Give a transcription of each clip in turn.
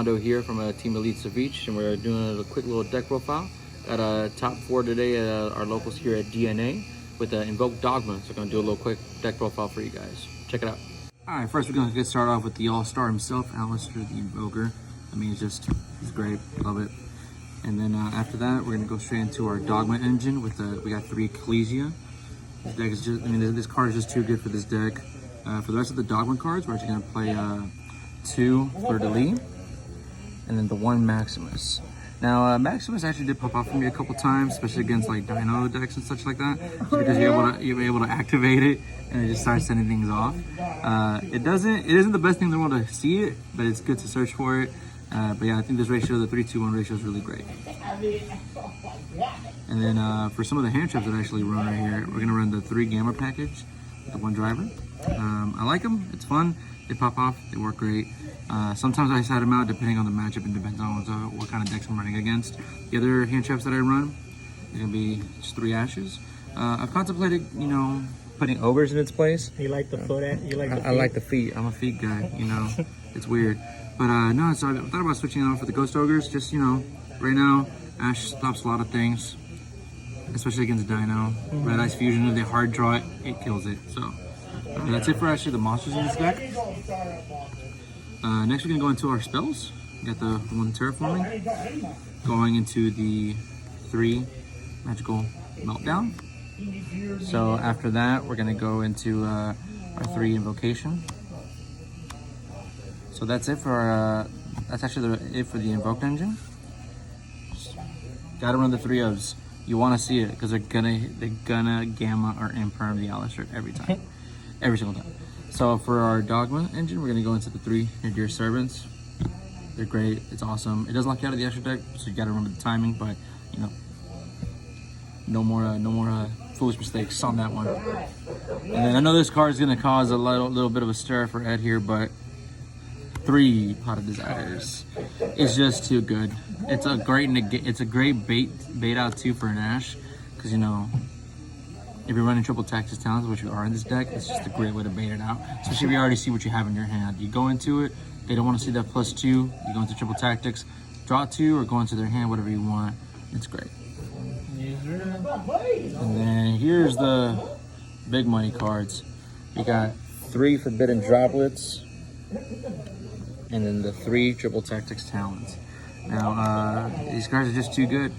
Mondo here from Team Elite Savij, and we're doing a quick little deck profile. Got a top 4 today at our locals here at DNA with the Invoked Dogma. So we're gonna do a little quick deck profile for you guys. Check it out. All right, first we're gonna get started off with the All-Star himself, Alistair the Invoker. I mean, he's great, love it. And then after that, we're gonna go straight into our Dogma engine with we got 3 Ecclesia. This deck is just, I mean, this card is just too good for this deck. For the rest of the Dogma cards, we're actually gonna play 2 Fleur-de-Lis, and then the 1 Maximus. Now, Maximus actually did pop out for me a couple times, especially against like Dino decks and such like that, just because you're able to activate it and it just starts sending things off. It isn't the best thing in the world to see it, but it's good to search for it. But yeah, I think this ratio, the 3-2-1 ratio, is really great. And then for some of the hand traps that I actually run right here, we're gonna run the 3 Gamma package with the 1 driver. I like them, it's fun, they pop off, they work great. Sometimes I side them out depending on the matchup and depends on what kind of decks I'm running against. The other hand traps that I run are gonna be just 3 Ashes. I've contemplated, you know, putting Ogres in its place. You like the foot? You like the feet? I like the feet. I'm a feet guy, you know. It's weird. But no, so I thought about switching it off with the Ghost Ogres. Just, you know, right now, Ash stops a lot of things, especially against Dino. Red Ice Fusion, if they hard draw it, it kills it. So that's it for actually the monsters in this deck. Next, we're gonna go into our spells. We got the 1 Terraforming, going into the 3 Magical Meltdown. So after that, we're gonna go into our 3 Invocation. So that's it for that's actually it for the Invoked engine. Gotta run the 3 ofs. You want to see it because they're gonna Gamma or Imperm the Alistair every time, every single time. So for our Dogma engine, we're gonna go into the 3 Dear Servants. They're great. It's awesome. It does lock you out of the extra deck, so you gotta remember the timing. But you know, no more foolish mistakes on that one. And then I know this card is gonna cause a little bit of a stir for Ed here, but 3 Pot of Desires is just too good. It's a great bait out too for an Ash, because you know, if you're running triple Tactics Talents, which you are in this deck, it's just a great way to bait it out. Especially if you already see what you have in your hand. You go into it, they don't want to see that +2. You go into triple Tactics, draw 2, or go into their hand, whatever you want. It's great. And then here's the big money cards. You got 3 Forbidden Droplets, and then the 3 triple Tactics Talents. Now, these cards are just too good.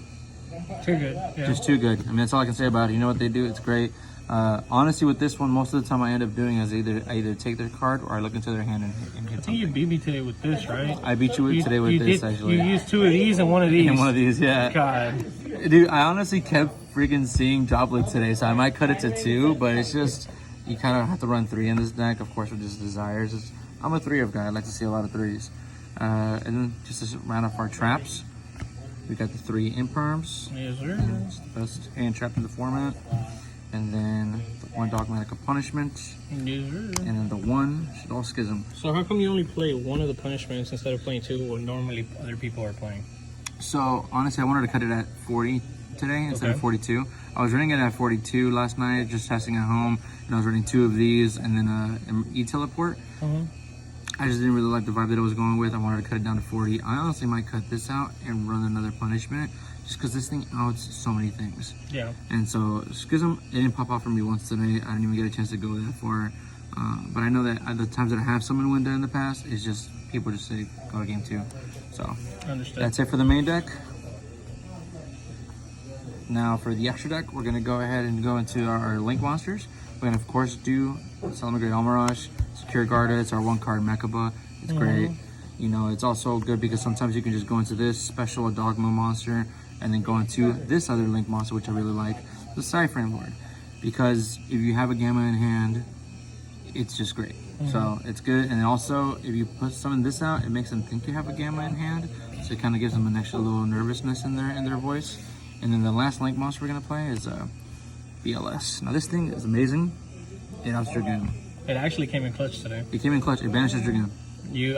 Too good. Yeah. Just too good. I mean, that's all I can say about it. You know what they do? It's great. Honestly, with this one, most of the time I end up doing is I either take their card or I look into their hand and hit something. I think you beat me today with this, right? I beat you today with this, actually. You used 2 of these and 1 of these. And 1 of these, yeah. God. Dude, I honestly kept freaking seeing droplets today, so I might cut it to 2, but it's just, you kind of have to run 3 in this deck, of course, with just Desires. I'm a 3 of guy. I like to see a lot of 3s. And then just to round off our traps, we got the 3 Imperms. Yes, sir. It's the best hand trap in the format. And then the 1 Dogmatic Punishment. Yes, sir. And then the 1 Shadow Schism. So how come you only play 1 of the punishments instead of playing 2 what normally other people are playing? So honestly, I wanted to cut it at 40 today instead of 42. I was running it at 42 last night, just testing at home. And I was running 2 of these and then an E-Teleport. I just didn't really like the vibe that it was going with. I wanted to cut it down to 40. I honestly might cut this out and run another punishment just because this thing outs so many things. Yeah. And so Schism, it didn't pop off for me once today. I didn't even get a chance to go that far. But I know that at the times that I have summoned Winda in the past, it's just people just say go to game 2. So that's it for the main deck. Now for the extra deck, we're gonna go ahead and go into our Link monsters. We're gonna of course do Celebrate Almirage, Secure Garda. It's our 1 card Mechaba. It's great. You know, it's also good because sometimes you can just go into this special Dogma monster and then go into this other Link monster, which I really like, the Cyphering Lord. Because if you have a Gamma in hand, it's just great. So it's good. And also, if you put some of this out, it makes them think you have a Gamma in hand. So it kind of gives them an extra little nervousness in their voice. And then the last Link monster we're gonna play is BLS. Now this thing is amazing. It outs Dragoon. It actually came in clutch today. It came in clutch. It banishes Dragoon. You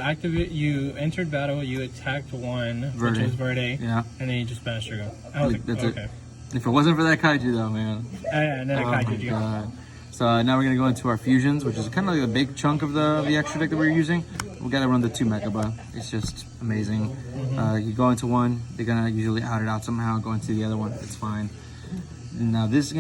entered battle, you attacked 1, which was Verde, yeah, and then you just banished Dragoon. I was like, that's okay. It. If it wasn't for that Kaiju though, man. And then I Kaiju you. God. So now we're gonna go into our fusions, which is kind of like a big chunk of the extra deck that we're using. We gotta run the 2 Mechaba. It's just amazing. You go into one, they're gonna usually out it out somehow. Go into the other one, it's fine. Now this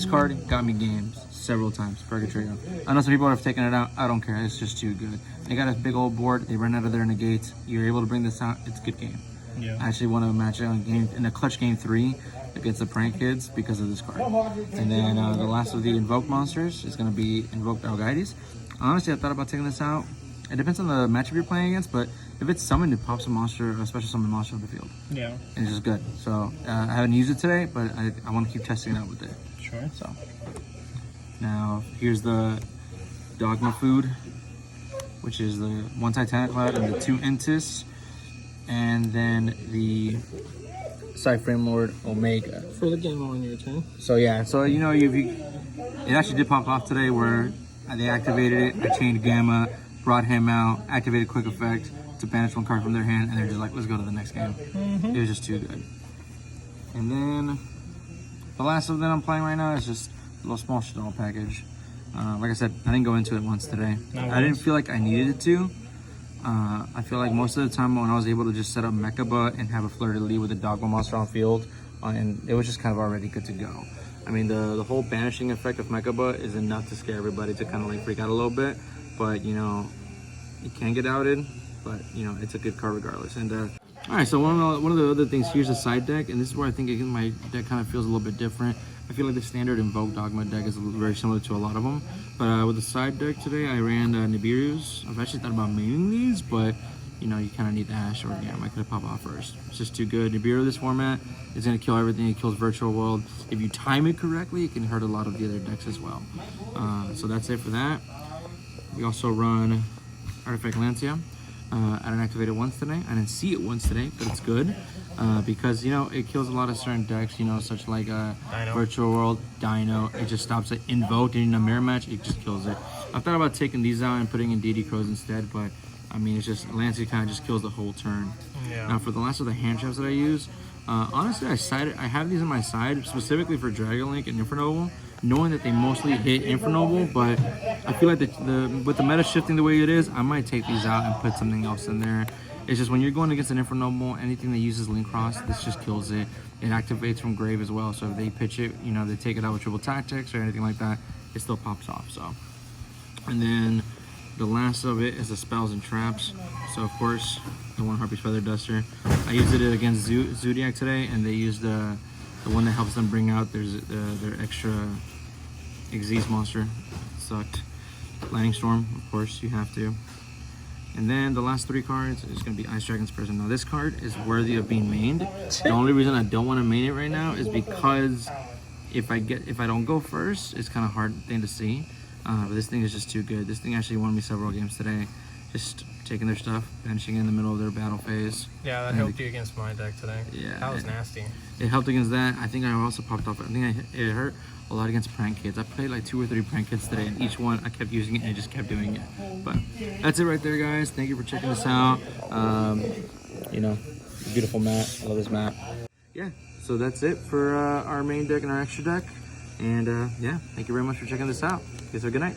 card got me games several times. Purgatory. I know some people have taken it out. I don't care. It's just too good. They got a big old board. They run out of their negates. You're able to bring this out. It's a good game. Yeah. I actually won a match in a clutch game 3 against the prank kids because of this card. And then the last of the invoked monsters is going to be Invoked Algides. Honestly, I thought about taking this out. It depends on the matchup you're playing against, but if it's summoned, it pops a monster, a special summon monster on the field. Yeah. And it's just good. So I haven't used it today, but I want to keep testing it out with it. Sure. So now here's the Dogma food, which is the 1 Titanic Cloud and the 2 Intis, and then the Frame Lord Omega. For the game on your turn. So yeah, so you know, it actually did pop off today where they activated it. I chained Gamma, brought him out, activated Quick Effect to banish 1 card from their hand, and they're just like, let's go to the next game. It was just too good. And then the last of that I'm playing right now is just a little small Shadal package. Like I said, I didn't go into it once today. I didn't feel like I needed it to. I feel like most of the time when I was able to just set up Mechaba and have a Fleur-de-Lis with a Dogma monster on field, and it was just kind of already good to go. I mean, the whole banishing effect of Mechaba is enough to scare everybody to kind of like freak out a little bit. But, you know, it can get outed, but, you know, it's a good card regardless. And, all right, so one of the other things, here's a side deck, and this is where I think my deck kind of feels a little bit different. I feel like the standard Invoked Dogma deck is very similar to a lot of them. But with the side deck today, I ran Nibiru's. I've actually thought about maining these, but, you know, you kind of need the Ash or Gamma. I could have popped off first. It's just too good. Nibiru, this format, is going to kill everything. It kills Virtual World. If you time it correctly, it can hurt a lot of the other decks as well. So that's it for that. We also run Artifact Lancia. I didn't activate it once today. I didn't see it once today, but it's good because, you know, it kills a lot of certain decks, you know, such like Virtual World, Dino. It just stops it. Invoked in a mirror match, it just kills it. I thought about taking these out and putting in DD Crows instead, but I mean, it's just Lancia kind of just kills the whole turn. Yeah. Now for the last of the hand traps that I use, honestly, I have these on my side specifically for Dragon Link and Infernoble, knowing that they mostly hit Infernoble, but I feel like with the meta shifting the way it is, I might take these out and put something else in there. It's just when you're going against an Infernoble, anything that uses Link Cross, this just kills it. It activates from Grave as well, so if they pitch it, you know, they take it out with Triple Tactics or anything like that, it still pops off, so. And then the last of it is the Spells and Traps. So of course, the 1 Harpy's Feather Duster. I used it against Zodiac today, and they used the one that helps them bring out their extra Xyz monster. It sucked. Lightning Storm, of course, you have to. And then the last 3 cards is going to be Ice Dragon's Prison. Now this card is worthy of being mained. The only reason I don't want to main it right now is because if I don't go first, it's kind of hard thing to see. But this thing is just too good. This thing actually won me several games today. Just taking their stuff, benching in the middle of their battle phase. Yeah, that helped you against my deck today. Yeah, that was nasty. It helped against that. I think I also popped off. I think it hurt a lot against prank kids. I played like 2 or 3 prank kids today, and each one I kept using it and it just kept doing it. But that's it right there, guys. Thank you for checking this out. You know, beautiful map. I love this map. Yeah, so that's it for our main deck and our extra deck. And yeah, thank you very much for checking this out. You guys have a good night.